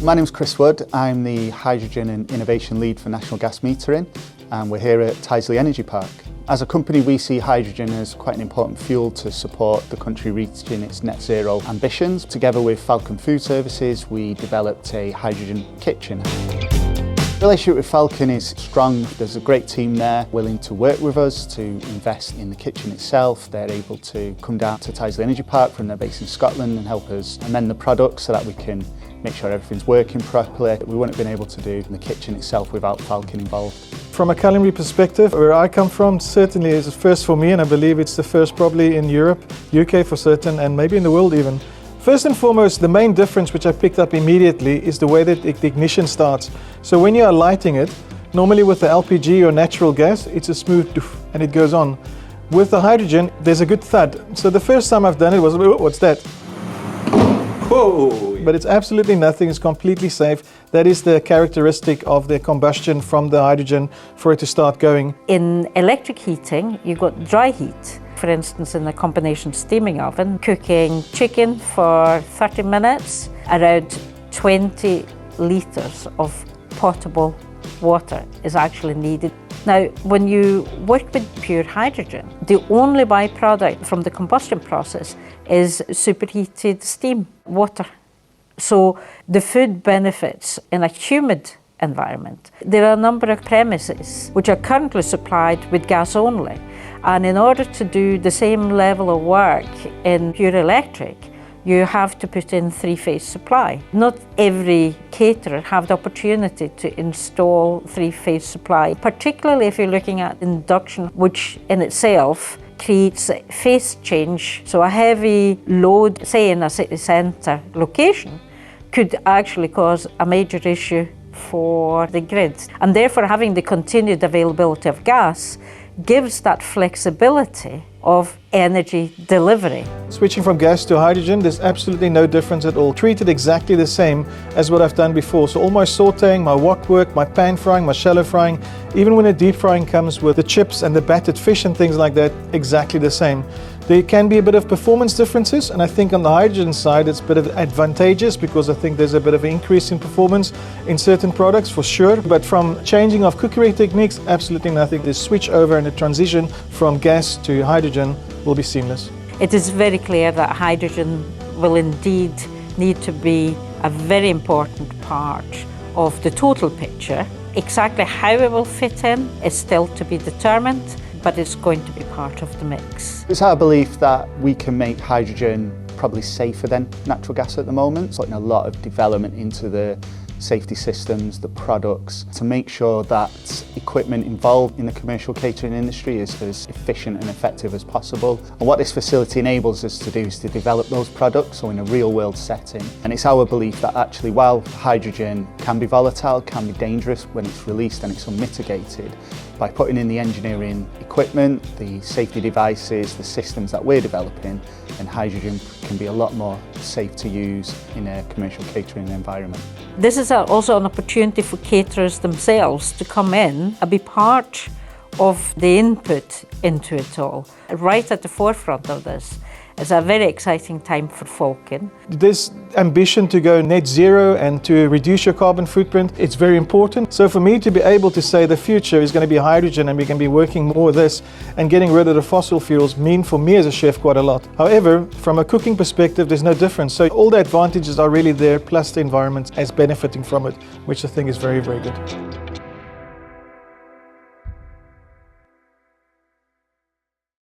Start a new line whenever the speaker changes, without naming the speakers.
My name's Chris Wood. I'm the Hydrogen and Innovation Lead for National Gas Metering, and we're here at Tyseley Energy Park. As a company, we see hydrogen as quite an important fuel to support the country reaching its net zero ambitions. Together with Falcon Food Services, we developed a hydrogen kitchen. The relationship with Falcon is strong. There's a great team there willing to work with us to invest in the kitchen itself. They're able to come down to Tyseley Energy Park from their base in Scotland and help us amend the product so that we can make sure everything's working properly. We wouldn't have been able to do the kitchen itself without Falcon involved.
From a culinary perspective, where I come from, certainly is a first for me, and I believe it's the first probably in Europe, UK for certain, and maybe in the world even. First and foremost, the main difference which I picked up immediately is the way that the ignition starts. So when you are lighting it, normally with the LPG or natural gas, it's a smooth doof and it goes on. With the hydrogen, there's a good thud. So the first time I've done it was, oh, what's that? Whoa! But it's absolutely nothing, it's completely safe. That is the characteristic of the combustion from the hydrogen for it to start going.
In electric heating, you've got dry heat. For instance, in the combination steaming oven, cooking chicken for 30 minutes, around 20 litres of potable water is actually needed. Now, when you work with pure hydrogen, the only byproduct from the combustion process is superheated steam water. So the food benefits in a humid environment. There are a number of premises which are currently supplied with gas only. And in order to do the same level of work in pure electric, you have to put in three-phase supply. Not every caterer have the opportunity to install three-phase supply, particularly if you're looking at induction, which in itself creates phase change. So a heavy load, say in a city centre location, could actually cause a major issue for the grid. And therefore having the continued availability of gas gives that flexibility of energy delivery.
Switching from gas to hydrogen, there's absolutely no difference at all. Treated exactly the same as what I've done before. So all my sauteing, my wok work, my pan frying, my shallow frying, even when the deep frying comes with the chips and the battered fish and things like that, exactly the same. There can be a bit of performance differences, and I think on the hydrogen side it's a bit of advantageous because I think there's a bit of an increase in performance in certain products for sure. But from changing of cookery techniques, absolutely nothing. The switch over and the transition from gas to hydrogen will be seamless.
It is very clear that hydrogen will indeed need to be a very important part of the total picture. Exactly how it will fit in is still to be determined, but it's going to be part of the mix.
It's our belief that we can make hydrogen probably safer than natural gas at the moment. It's putting a lot of development into the safety systems, the products, to make sure that equipment involved in the commercial catering industry is as efficient and effective as possible. And what this facility enables us to do is to develop those products, so in a real world setting. And it's our belief that actually while hydrogen can be volatile, can be dangerous when it's released and it's unmitigated, by putting in the engineering equipment, the safety devices, the systems that we're developing, then hydrogen can be a lot more safe to use in a commercial catering environment.
This is also an opportunity for caterers themselves to come in and be part of the input into it all. Right at the forefront of this is a very exciting time for Falcon.
This ambition to go net zero and to reduce your carbon footprint, it's very important. So for me to be able to say the future is going to be hydrogen and we can be working more with this and getting rid of the fossil fuels mean for me as a chef quite a lot. However, from a cooking perspective, there's no difference. So all the advantages are really there, plus the environment as benefiting from it, which I think is very, very good.